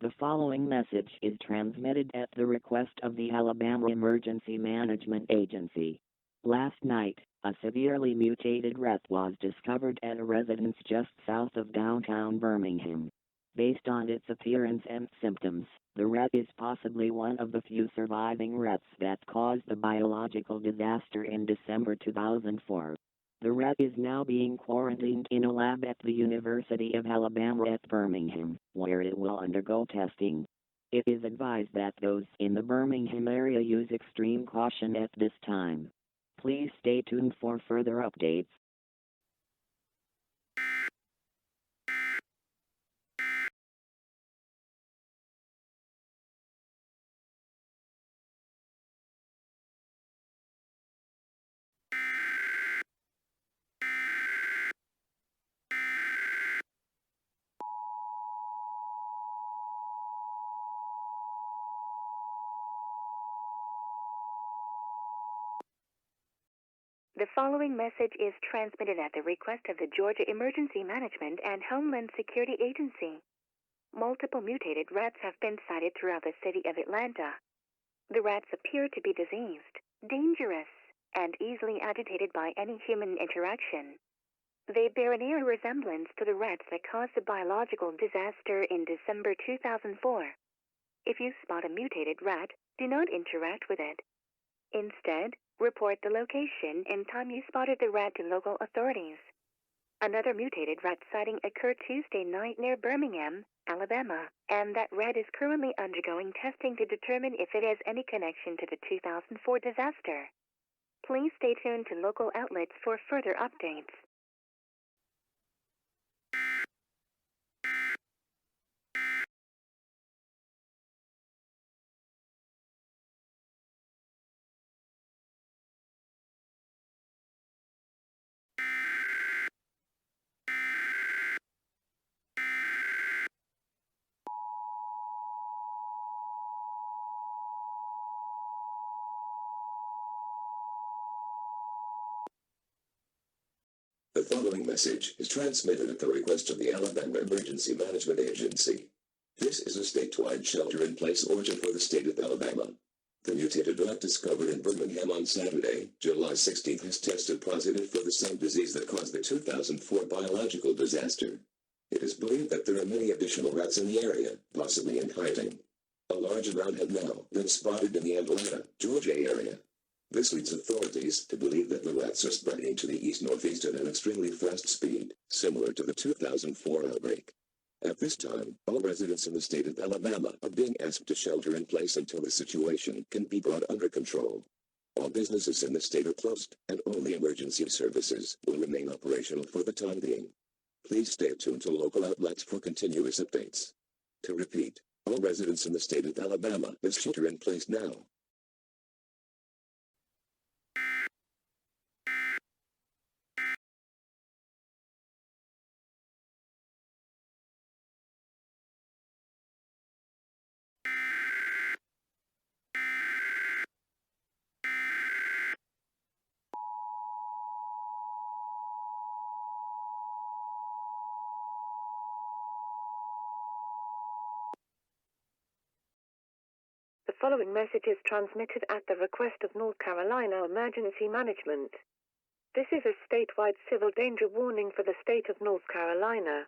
The following message is transmitted at the request of the Alabama Emergency Management Agency. Last night, a severely mutated rat was discovered at a residence just south of downtown Birmingham. Based on its appearance and symptoms, the rat is possibly one of the few surviving rats that caused the biological disaster in December 2004. The rat is now being quarantined in a lab at the University of Alabama at Birmingham, where it will undergo testing. It is advised that those in the Birmingham area use extreme caution at this time. Please stay tuned for further updates. The following message is transmitted at the request of the Georgia Emergency Management and Homeland Security Agency. Multiple mutated rats have been sighted throughout the city of Atlanta. The rats appear to be diseased, dangerous, and easily agitated by any human interaction. They bear an eerie resemblance to the rats that caused the biological disaster in December 2004. If you spot a mutated rat, do not interact with it. Instead, report the location and time you spotted the rat to local authorities. Another mutated rat sighting occurred Tuesday night near Birmingham, Alabama, and that rat is currently undergoing testing to determine if it has any connection to the 2004 disaster. Please stay tuned to local outlets for further updates. The following message is transmitted at the request of the Alabama Emergency Management Agency. This is a statewide shelter-in-place order for the state of Alabama. The mutated rat discovered in Birmingham on Saturday, July 16, has tested positive for the same disease that caused the 2004 biological disaster. It is believed that there are many additional rats in the area, possibly in hiding. A large amount have now been spotted in the Atlanta, Georgia area. This leads authorities to believe that the rats are spreading to the east-northeast at an extremely fast speed, similar to the 2004 outbreak. At this time, all residents in the state of Alabama are being asked to shelter in place until the situation can be brought under control. All businesses in the state are closed, and only emergency services will remain operational for the time being. Please stay tuned to local outlets for continuous updates. To repeat, all residents in the state of Alabama must shelter in place now. The following message is transmitted at the request of North Carolina Emergency Management. This is a statewide civil danger warning for the state of North Carolina.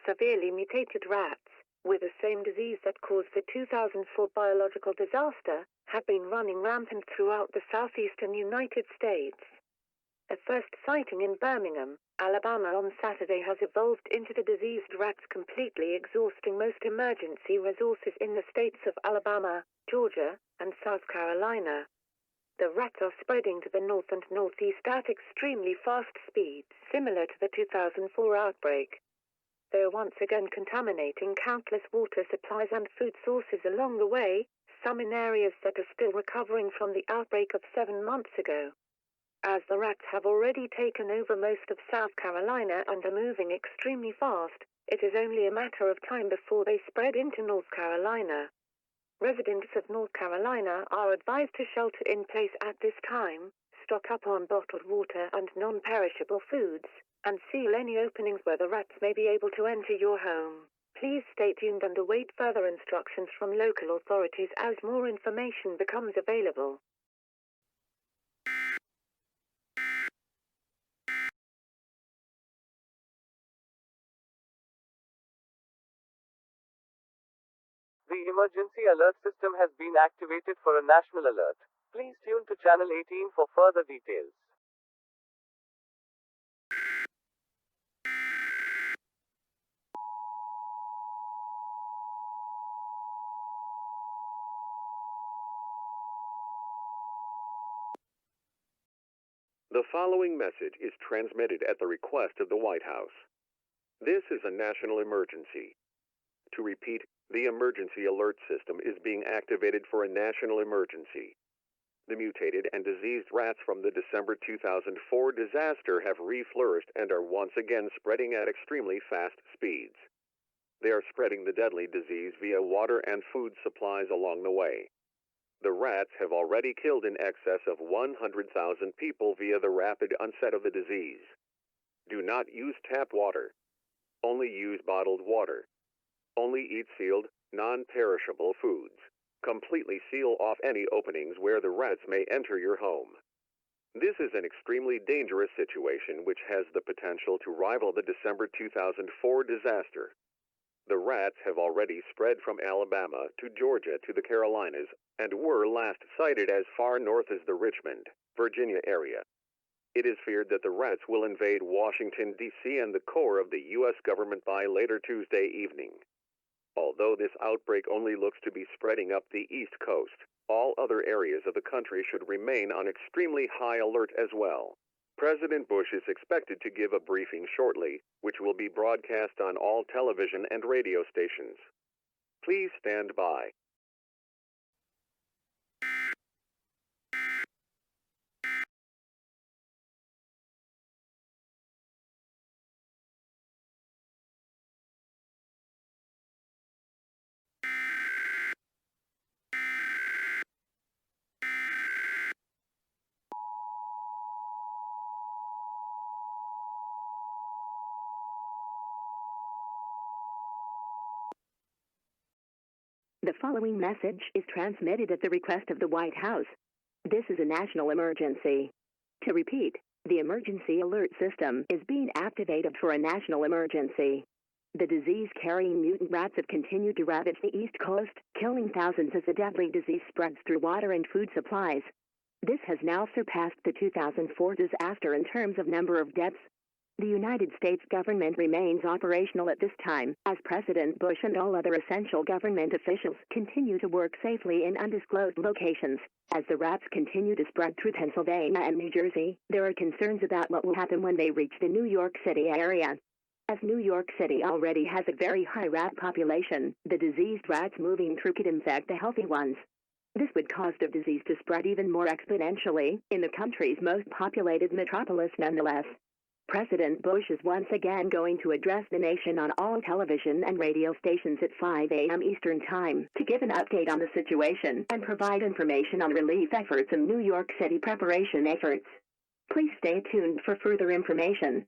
Severely mutated rats, with the same disease that caused the 2004 biological disaster, have been running rampant throughout the southeastern United States. A first sighting in Birmingham, Alabama on Saturday has evolved into the diseased rats completely exhausting most emergency resources in the states of Alabama, Georgia, and South Carolina. The rats are spreading to the north and northeast at extremely fast speeds, similar to the 2004 outbreak. They are once again contaminating countless water supplies and food sources along the way, some in areas that are still recovering from the outbreak of 7 months ago. As the rats have already taken over most of South Carolina and are moving extremely fast, it is only a matter of time before they spread into North Carolina. Residents of North Carolina are advised to shelter in place at this time, stock up on bottled water and non-perishable foods, and seal any openings where the rats may be able to enter your home. Please stay tuned and await further instructions from local authorities as more information becomes available. The emergency alert system has been activated for a national alert. Please tune to channel 18 for further details. The following message is transmitted at the request of the White House. This is a national emergency. To repeat, the emergency alert system is being activated for a national emergency. The mutated and diseased rats from the December 2004 disaster have reflourished and are once again spreading at extremely fast speeds. They are spreading the deadly disease via water and food supplies along the way. The rats have already killed in excess of 100,000 people via the rapid onset of the disease. Do not use tap water. Only use bottled water. Only eat sealed, non-perishable foods. Completely seal off any openings where the rats may enter your home. This is an extremely dangerous situation which has the potential to rival the December 2004 disaster. The rats have already spread from Alabama to Georgia to the Carolinas and were last sighted as far north as the Richmond, Virginia area. It is feared that the rats will invade Washington, D.C. and the core of the U.S. government by later Tuesday evening. Although this outbreak only looks to be spreading up the East Coast, all other areas of the country should remain on extremely high alert as well. President Bush is expected to give a briefing shortly, which will be broadcast on all television and radio stations. Please stand by. The following message is transmitted at the request of the White House. This is a national emergency. To repeat, the emergency alert system is being activated for a national emergency. The disease-carrying mutant rats have continued to ravage the East Coast, killing thousands as the deadly disease spreads through water and food supplies. This has now surpassed the 2004 disaster in terms of number of deaths. The United States government remains operational at this time, as President Bush and all other essential government officials continue to work safely in undisclosed locations. As the rats continue to spread through Pennsylvania and New Jersey, there are concerns about what will happen when they reach the New York City area. As New York City already has a very high rat population, the diseased rats moving through could infect the healthy ones. This would cause the disease to spread even more exponentially in the country's most populated metropolis nonetheless. President Bush is once again going to address the nation on all television and radio stations at 5 a.m. Eastern Time to give an update on the situation and provide information on relief efforts and New York City preparation efforts. Please stay tuned for further information.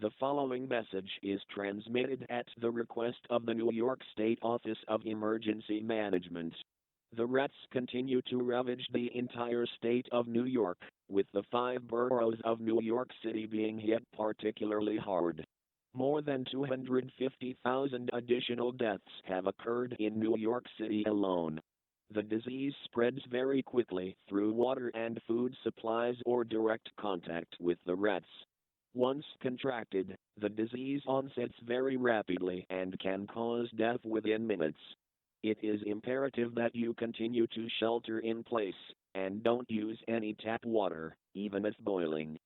The following message is transmitted at the request of the New York State Office of Emergency Management. The rats continue to ravage the entire state of New York, with the 5 boroughs of New York City being hit particularly hard. More than 250,000 additional deaths have occurred in New York City alone. The disease spreads very quickly through water and food supplies or direct contact with the rats. Once contracted, the disease onsets very rapidly and can cause death within minutes. It is imperative that you continue to shelter in place, and don't use any tap water, even if boiling.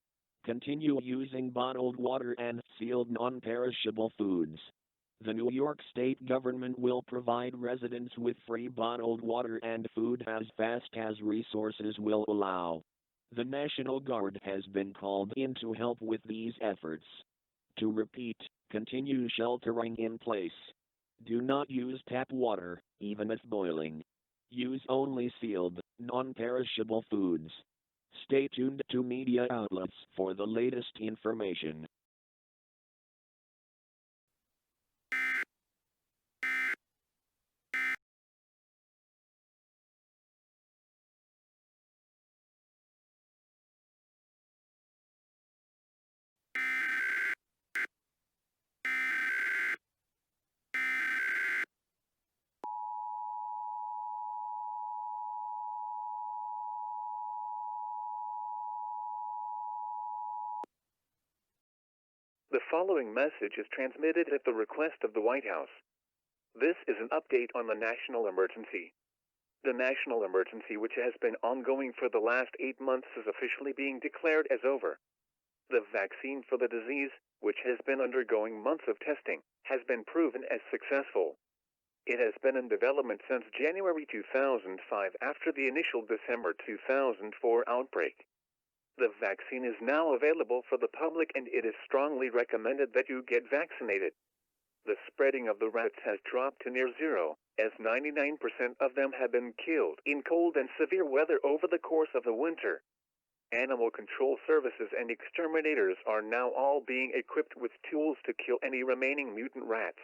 Continue using bottled water and sealed non-perishable foods. The New York State government will provide residents with free bottled water and food as fast as resources will allow. The National Guard has been called in to help with these efforts. To repeat, continue sheltering in place. Do not use tap water, even if boiling. Use only sealed, non-perishable foods. Stay tuned to media outlets for the latest information. The following message is transmitted at the request of the White House. This is an update on the national emergency. The national emergency, which has been ongoing for the last 8 months, is officially being declared as over. The vaccine for the disease, which has been undergoing months of testing, has been proven as successful. It has been in development since January 2005 after the initial December 2004 outbreak. The vaccine is now available for the public and it is strongly recommended that you get vaccinated. The spreading of the rats has dropped to near zero, as 99% of them have been killed in cold and severe weather over the course of the winter. Animal control services and exterminators are now all being equipped with tools to kill any remaining mutant rats.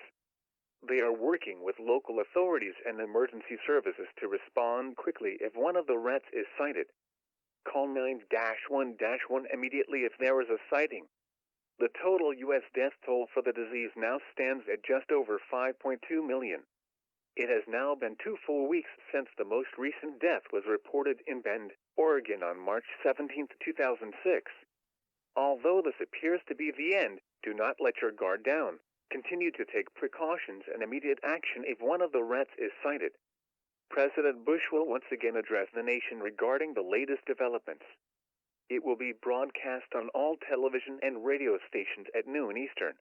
They are working with local authorities and emergency services to respond quickly if one of the rats is sighted. Call 9-1-1 immediately if there is a sighting. The total U.S. death toll for the disease now stands at just over 5.2 million. It has now been 2 full weeks since the most recent death was reported in Bend, Oregon on March 17, 2006. Although this appears to be the end, do not let your guard down. Continue to take precautions and immediate action if one of the rats is sighted. President Bush will once again address the nation regarding the latest developments. It will be broadcast on all television and radio stations at noon Eastern.